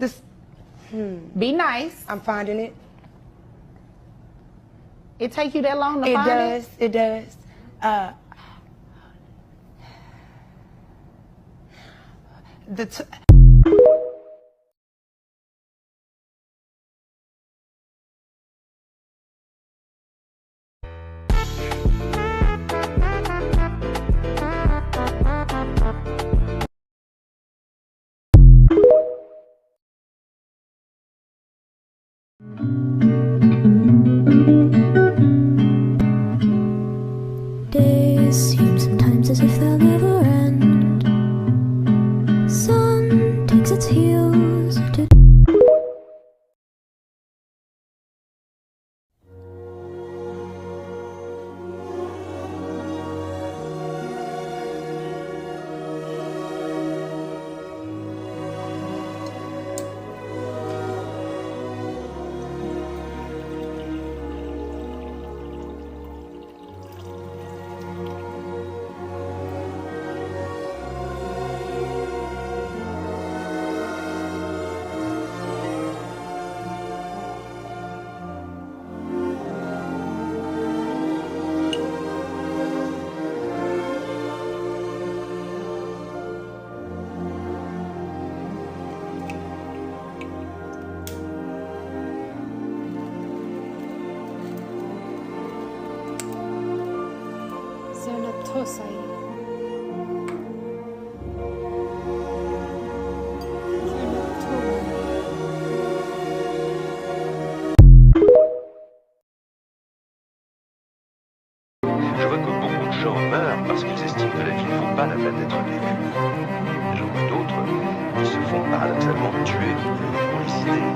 This. Be nice. I'm finding it. It take you that long to find it? It does. Days seem sometimes as if they'll never end. Sun takes its heels to Je vois que beaucoup de gens meurent parce qu'ils estiment que la vie ne vaut pas la peine d'être vécue. J'en vois d'autres qui se font paradoxalement tuer pour les idées.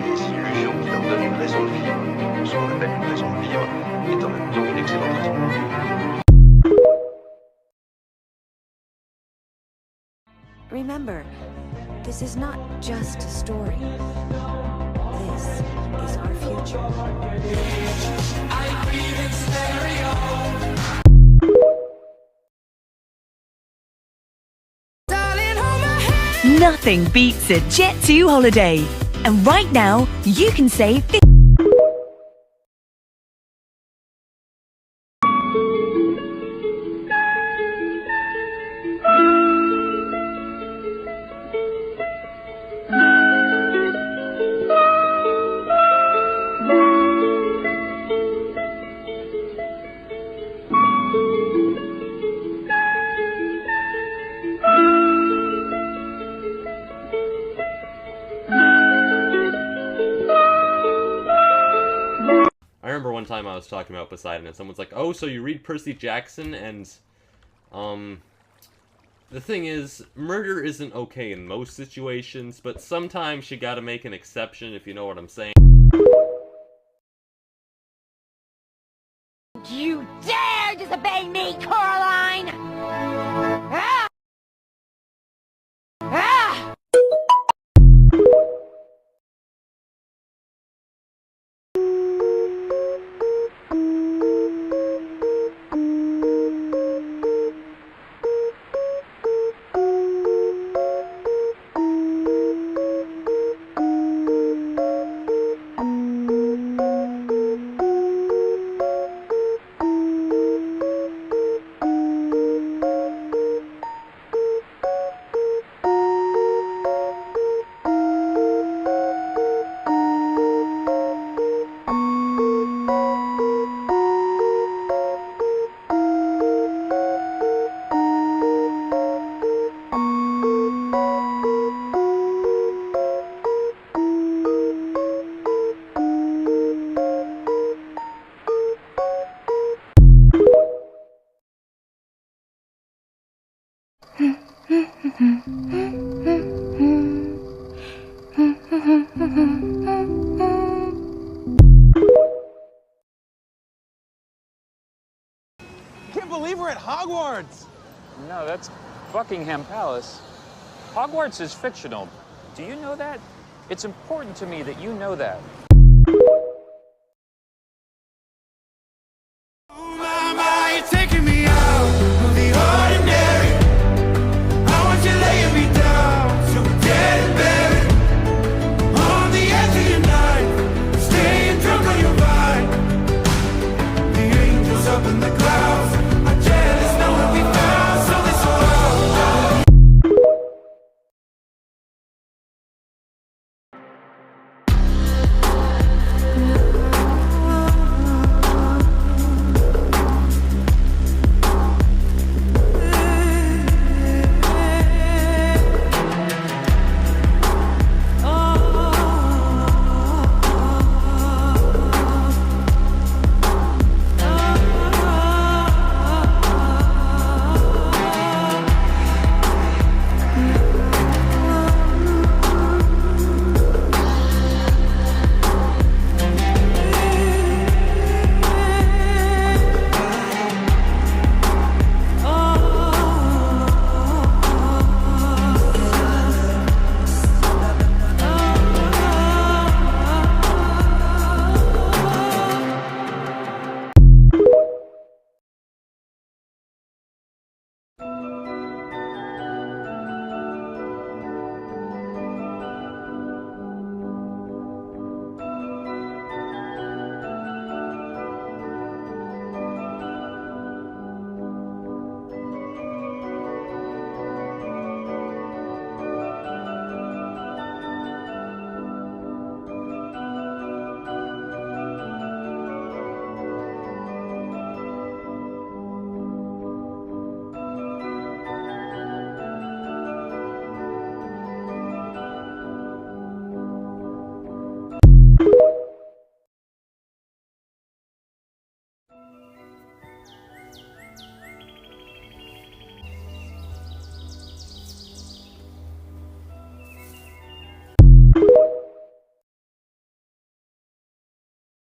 Les illusions qui leur donnent une raison de vivre, ce qu'on appelle une raison de vivre, est en même temps une excellente raison de vivre. remember, this is not just a story. This is our future. Nothing beats a Jet2 holiday. And right now, you can save I remember one time I was talking about Poseidon and someone's like, oh, so you read Percy Jackson and, the thing is, murder isn't okay in most situations, but sometimes you gotta make an exception, if you know what I'm saying. You dare disobey me, Coraline! Ah! Ah! Can't believe we're at Hogwarts! No, that's Buckingham Palace. Hogwarts is fictional. Do you know that? It's important to me that you know that. Taking me out of the ordinary. I want you laying me down so dead and buried.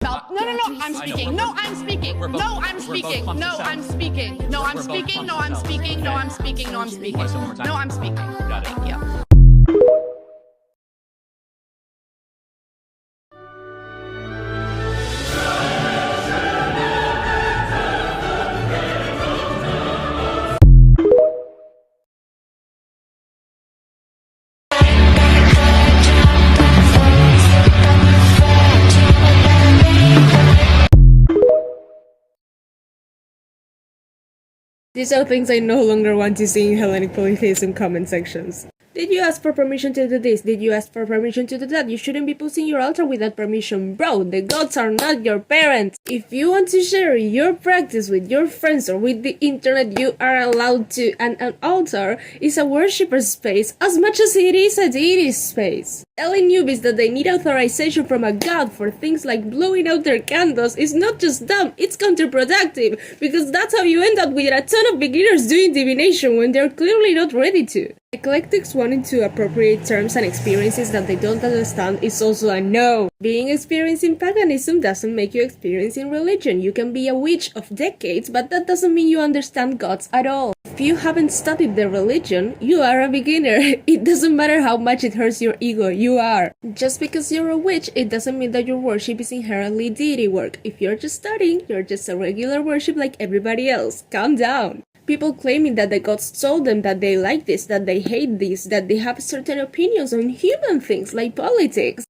yourself. No, I'm speaking. No, I'm speaking. No, I'm speaking. No, I'm speaking. No, I'm speaking. No, I'm speaking. No, I'm speaking. No, I'm speaking. No, I'm speaking. Thank you. These are things I no longer want to see in Hellenic polytheism comment sections. Did you ask for permission to do this? Did you ask for permission to do that? You shouldn't be posting your altar without permission. Bro, the gods are not your parents. If you want to share your practice with your friends or with the internet, you are allowed to. And an altar is a worshipper space as much as it is a deity space. Telling newbies that they need authorization from a god for things like blowing out their candles is not just dumb, it's counterproductive, because that's how you end up with a ton of beginners doing divination when they're clearly not ready to. Eclectics wanting to appropriate terms and experiences that they don't understand is also a no. Being experienced in paganism doesn't make you experienced in religion. You can be a witch of decades, but that doesn't mean you understand gods at all. If you haven't studied the religion, you are a beginner. It doesn't matter how much it hurts your ego, you are. Just because you're a witch, it doesn't mean that your worship is inherently deity work. If you're just studying, you're just a regular worship like everybody else. Calm down. People claiming that the gods told them that they like this, that they hate this, that they have certain opinions on human things like politics.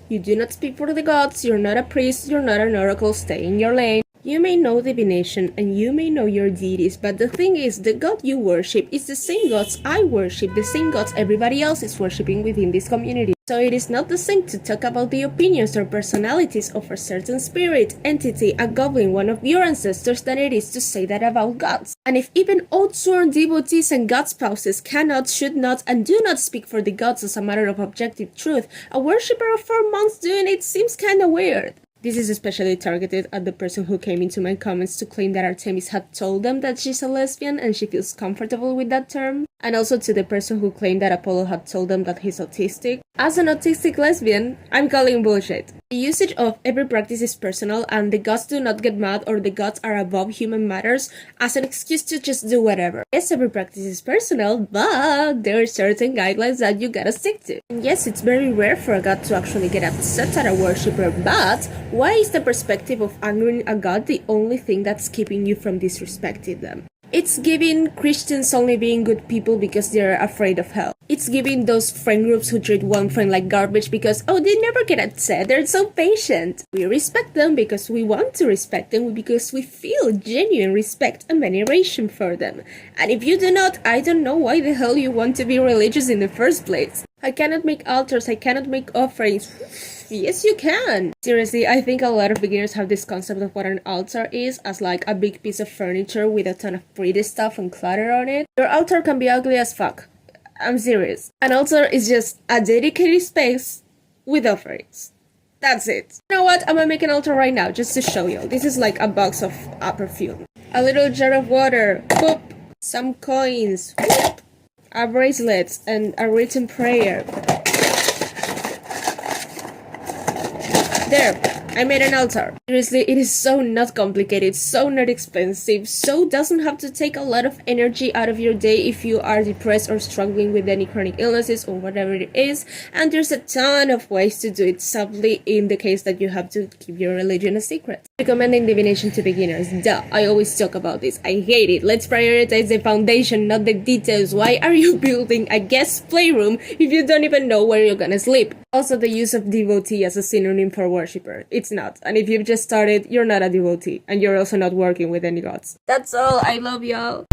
You do not speak for the gods, you're not a priest, you're not an oracle, stay in your lane. You may know divination and you may know your deities, but the thing is, the god you worship is the same gods I worship, the same gods everybody else is worshipping within this community. So it is not the same to talk about the opinions or personalities of a certain spirit, entity, a goblin, one of your ancestors than it is to say that about gods. And if even oath-sworn devotees and god spouses cannot, should not, and do not speak for the gods as a matter of objective truth, a worshipper of 4 months doing it seems kinda weird. This is especially targeted at the person who came into my comments to claim that Artemis had told them that she's a lesbian and she feels comfortable with that term, and also to the person who claimed that Apollo had told them that he's autistic. As an autistic lesbian, I'm calling bullshit. The usage of every practice is personal and the gods do not get mad or the gods are above human matters as an excuse to just do whatever. Yes, every practice is personal, but there are certain guidelines that you gotta stick to. And yes, it's very rare for a god to actually get upset at a worshipper, but why is the perspective of angering a god the only thing that's keeping you from disrespecting them? It's giving Christians only being good people because they're afraid of hell. It's giving those friend groups who treat one friend like garbage because, oh, they never get upset, they're so patient. We respect them because we want to respect them, because we feel genuine respect and veneration for them. And if you do not, I don't know why the hell you want to be religious in the first place. I cannot make altars, I cannot make offerings. Yes, you can! Seriously, I think a lot of beginners have this concept of what an altar is as like a big piece of furniture with a ton of pretty stuff and clutter on it. Your altar can be ugly as fuck. I'm serious. An altar is just a dedicated space with offerings. That's it. You know what? I'm gonna make an altar right now just to show you. This is like a box of perfume. A little jar of water. Boop. Some coins. Boop. A bracelet and a written prayer. There, I made an altar. Seriously, it is so not complicated, so not expensive, so doesn't have to take a lot of energy out of your day if you are depressed or struggling with any chronic illnesses or whatever it is, and there's a ton of ways to do it subtly in the case that you have to keep your religion a secret. Recommending divination to beginners. Duh, I always talk about this. I hate it. Let's prioritize the foundation, not the details. Why are you building a guest playroom if you don't even know where you're gonna sleep? Also, the use of devotee as a synonym for worshipper. It's not. And if you've just started, you're not a devotee. And you're also not working with any gods. That's all. I love y'all.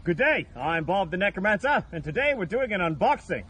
Good day. I'm Bob the Necromancer, and today we're doing an unboxing.